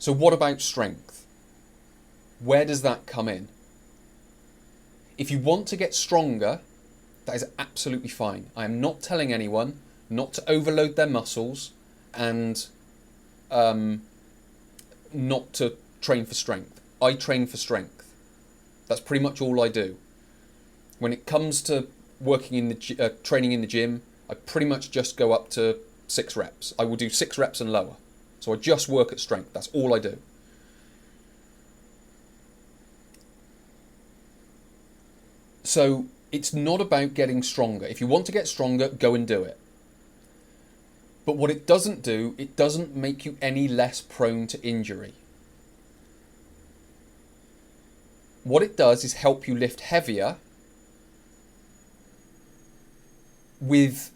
So what about strength? Where does that come in? If you want to get stronger, that is absolutely fine. I am not telling anyone not to overload their muscles and not to train for strength. I train for strength. That's pretty much all I do. When it comes to working in the training in the gym, I pretty much just go up to 6 reps. I will do 6 reps and lower. So I just work at strength. That's all I do. So it's not about getting stronger. If you want to get stronger, go and do it. But what it doesn't do, it doesn't make you any less prone to injury. What it does is help you lift heavier with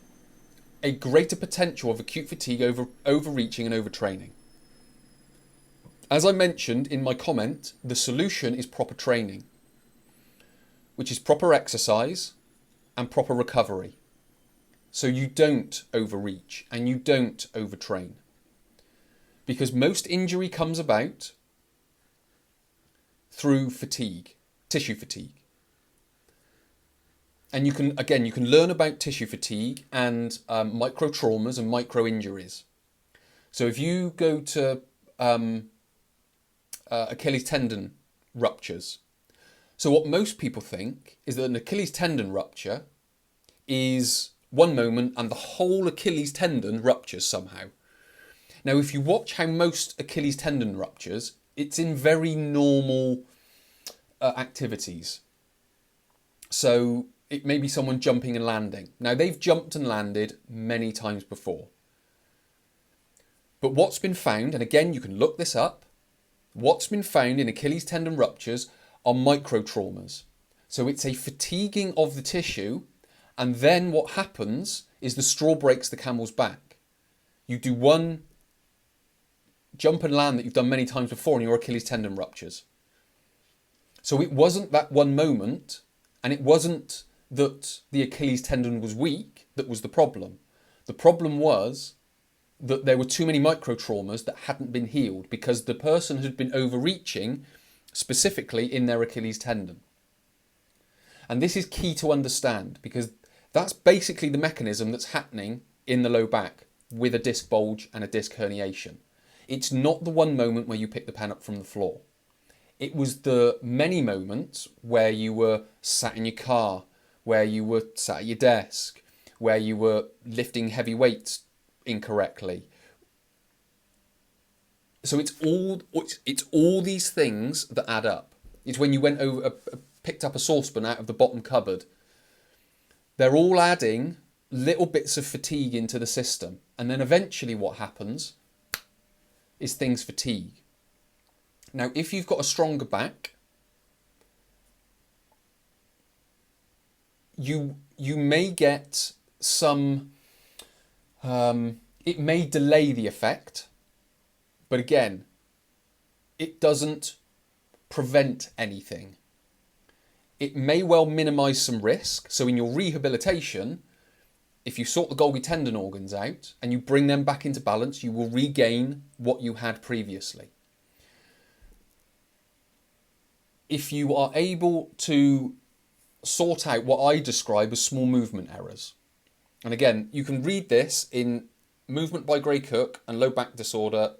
a greater potential of acute fatigue, overreaching and overtraining. As I mentioned in my comment, the solution is proper training, which is proper exercise and proper recovery. So you don't overreach and you don't overtrain. Because most injury comes about through fatigue, tissue fatigue. And you can learn about tissue fatigue and micro traumas and micro injuries. So if you go to Achilles tendon ruptures, so what most people think is that an Achilles tendon rupture is one moment and the whole Achilles tendon ruptures somehow. Now, if you watch how most Achilles tendon ruptures, it's in very normal activities. So it may be someone jumping and landing. Now, they've jumped and landed many times before. But what's been found, and again, you can look this up, what's been found in Achilles tendon ruptures are micro traumas. So it's a fatiguing of the tissue, and then what happens is the straw breaks the camel's back. You do one jump and land that you've done many times before and your Achilles tendon ruptures. So it wasn't that one moment, and it wasn't that the Achilles tendon was weak that was the problem. The problem was that there were too many micro traumas that hadn't been healed because the person had been overreaching specifically in their Achilles tendon. And this is key to understand because that's basically the mechanism that's happening in the low back with a disc bulge and a disc herniation. It's not the one moment where you pick the pen up from the floor. It was the many moments where you were sat in your car, where you were sat at your desk, where you were lifting heavy weights incorrectly. So it's all these things that add up. It's when you went over, picked up a saucepan out of the bottom cupboard. They're all adding little bits of fatigue into the system. And then eventually what happens is things fatigue. Now, if you've got a stronger back, you may get some, it may delay the effect, but again, it doesn't prevent anything. It may well minimize some risk. So in your rehabilitation, if you sort the Golgi tendon organs out and you bring them back into balance, you will regain what you had previously. If you are able to sort out what I describe as small movement errors, and again, you can read this in Movement by Gray Cook and Low Back Disorder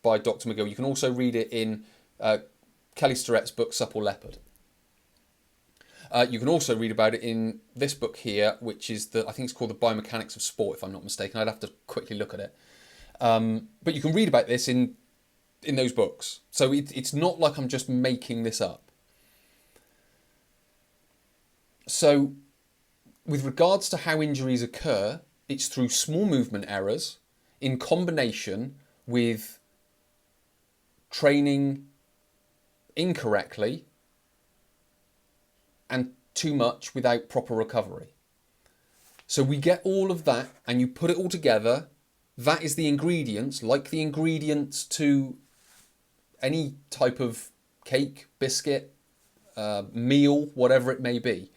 by Dr. McGill. You can also read it in Kelly Starrett's book, Supple Leopard. You can also read about it in this book here, which is I think it's called The Biomechanics of Sport, if I'm not mistaken. I'd have to quickly look at it. But you can read about this in those books. So it's not like I'm just making this up. So with regards to how injuries occur, it's through small movement errors in combination with training incorrectly and too much without proper recovery. So we get all of that and you put it all together. That is the ingredients, like the ingredients to any type of cake, biscuit, meal, whatever it may be.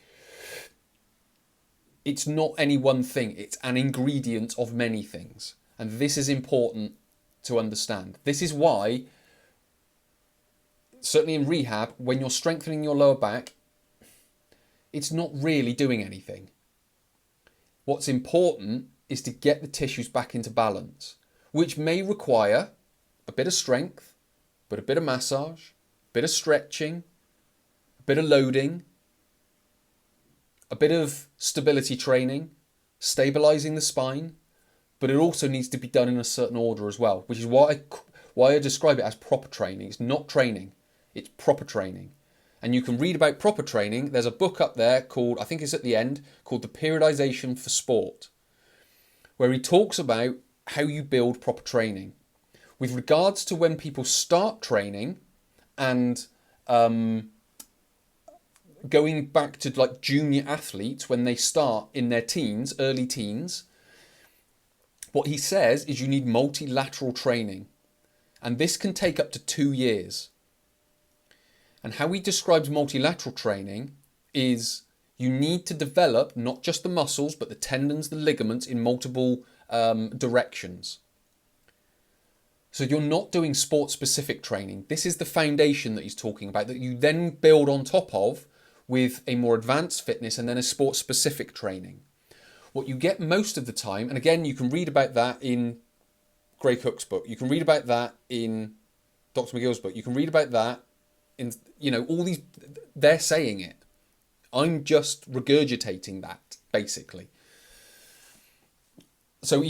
It's not any one thing. It's an ingredient of many things. And this is important to understand. This is why certainly in rehab, when you're strengthening your lower back, it's not really doing anything. What's important is to get the tissues back into balance, which may require a bit of strength, but a bit of massage, a bit of stretching, a bit of loading, a bit of stability training, stabilizing the spine, but it also needs to be done in a certain order as well, which is why I describe it as proper training. It's not training, it's proper training. And you can read about proper training. There's a book up there called, I think it's at the end, called The Periodization for Sport, where he talks about how you build proper training. With regards to when people start training and going back to like junior athletes when they start in their teens, early teens, what he says is you need multilateral training. And this can take up to 2 years. And how he describes multilateral training is you need to develop not just the muscles, but the tendons, the ligaments in multiple directions. So you're not doing sport-specific training. This is the foundation that he's talking about, that you then build on top of with a more advanced fitness and then a sport-specific training. What you get most of the time, and again, you can read about that in Gray Cook's book. You can read about that in Dr. McGill's book. You can read about that in, all these, they're saying it. I'm just regurgitating that, basically. So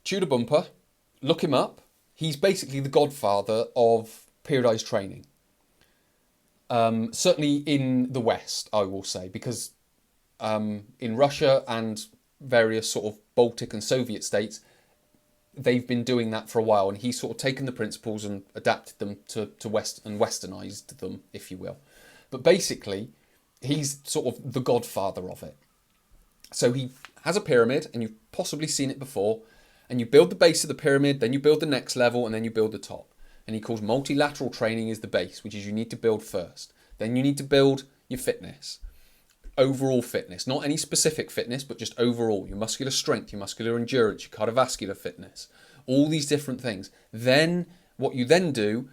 Tudor Bumper, look him up. He's basically the godfather of periodized training. Certainly in the West, I will say, because in Russia and various sort of Baltic and Soviet states, they've been doing that for a while, and he's sort of taken the principles and adapted them to West and westernized them, if you will. But basically, he's sort of the godfather of it. So he has a pyramid, and you've possibly seen it before, and you build the base of the pyramid, then you build the next level, and then you build the top. And he calls multilateral training is the base, which is you need to build first. Then you need to build your fitness. Overall fitness, not any specific fitness, but just overall, your muscular strength, your muscular endurance, your cardiovascular fitness, all these different things. Then what you then do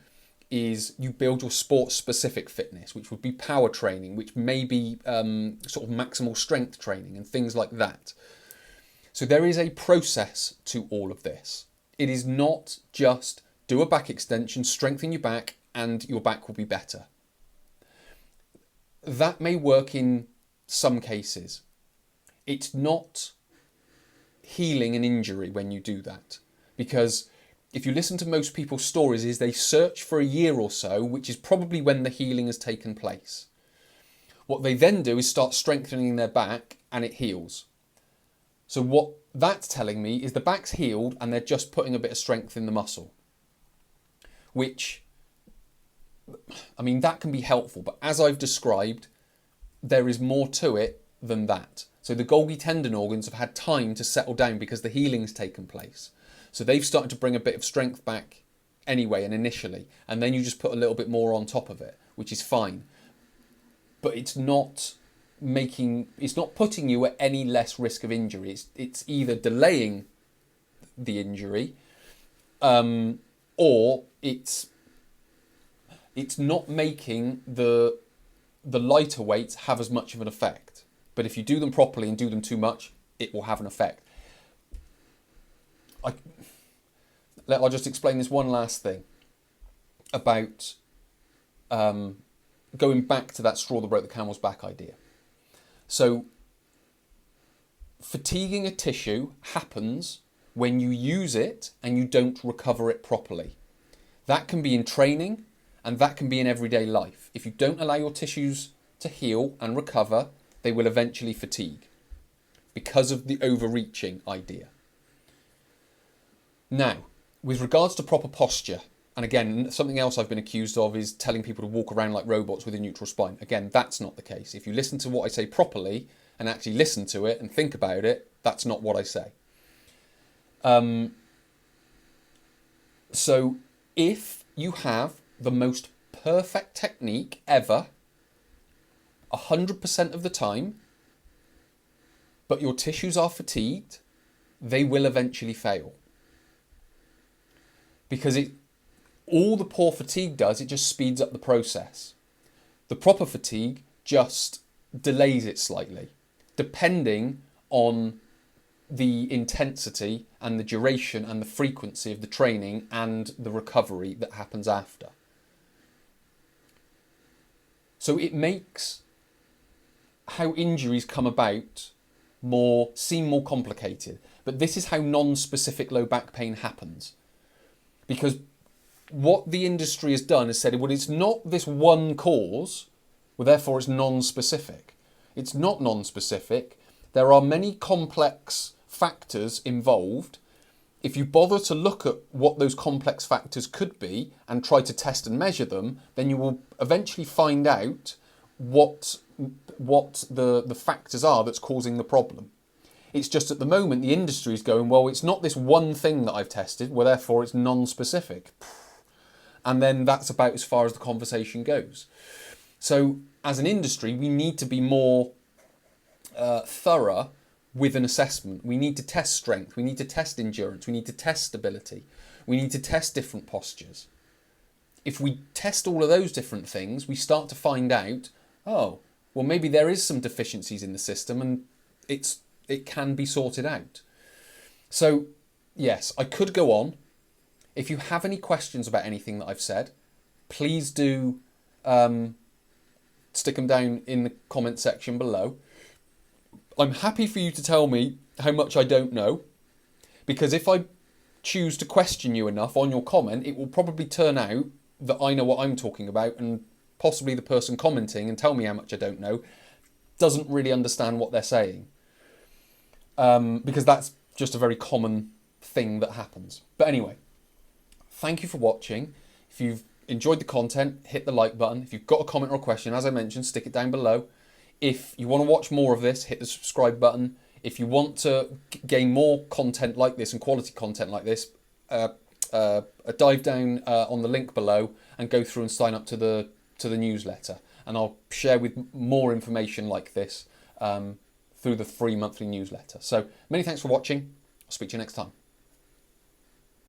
is you build your sport specific fitness, which would be power training, which may be sort of maximal strength training and things like that. So there is a process to all of this. It is not just do a back extension, strengthen your back, and your back will be better. That may work in some cases. It's not healing an injury when you do that, because if you listen to most people's stories, is they search for a year or so, which is probably when the healing has taken place. What they then do is start strengthening their back, and it heals. So what that's telling me is the back's healed and they're just putting a bit of strength in the muscle, which, I mean, that can be helpful, but as I've described, there is more to it than that. So the Golgi tendon organs have had time to settle down because the healing's taken place. So they've started to bring a bit of strength back anyway and initially, and then you just put a little bit more on top of it, which is fine. But it's not putting you at any less risk of injury. It's either delaying the injury, or it's not making the lighter weights have as much of an effect. But if you do them properly and do them too much, it will have an effect. I'll just explain this one last thing about going back to that straw that broke the camel's back idea. So fatiguing a tissue happens when you use it and you don't recover it properly. That can be in training, and that can be in everyday life. If you don't allow your tissues to heal and recover, they will eventually fatigue because of the overreaching idea. Now, with regards to proper posture, and again, something else I've been accused of is telling people to walk around like robots with a neutral spine. Again, that's not the case. If you listen to what I say properly and actually listen to it and think about it, that's not what I say. So if you have the most perfect technique ever, 100% of the time, but your tissues are fatigued, they will eventually fail. Because All the poor fatigue does, it just speeds up the process. The proper fatigue just delays it slightly, depending on the intensity and the duration and the frequency of the training and the recovery that happens after. So it makes how injuries come about seem more complicated. But this is how non-specific low back pain happens. Because what the industry has done is said, well, it's not this one cause, well, therefore it's non-specific. It's not non-specific. There are many complex factors involved. If you bother to look at what those complex factors could be and try to test and measure them, then you will eventually find out what the factors are that's causing the problem. It's just at the moment the industry is going, well, it's not this one thing that I've tested, well, therefore it's non-specific. And then that's about as far as the conversation goes. So as an industry, we need to be more thorough with an assessment. We need to test strength, we need to test endurance, we need to test stability, we need to test different postures. If we test all of those different things, we start to find out, oh, well, maybe there is some deficiencies in the system and it can be sorted out. So yes, I could go on. If you have any questions about anything that I've said, please do stick them down in the comment section below. I'm happy for you to tell me how much I don't know, because if I choose to question you enough on your comment, it will probably turn out that I know what I'm talking about, and possibly the person commenting and tell me how much I don't know doesn't really understand what they're saying. Because that's just a very common thing that happens. But anyway, thank you for watching. If you've enjoyed the content, hit the like button. If you've got a comment or a question, as I mentioned, stick it down below. If you want to watch more of this, hit the subscribe button. If you want to gain more content like this and quality content like this, dive down on the link below and go through and sign up to the newsletter. And I'll share with more information like this through the free monthly newsletter. So many thanks for watching. I'll speak to you next time.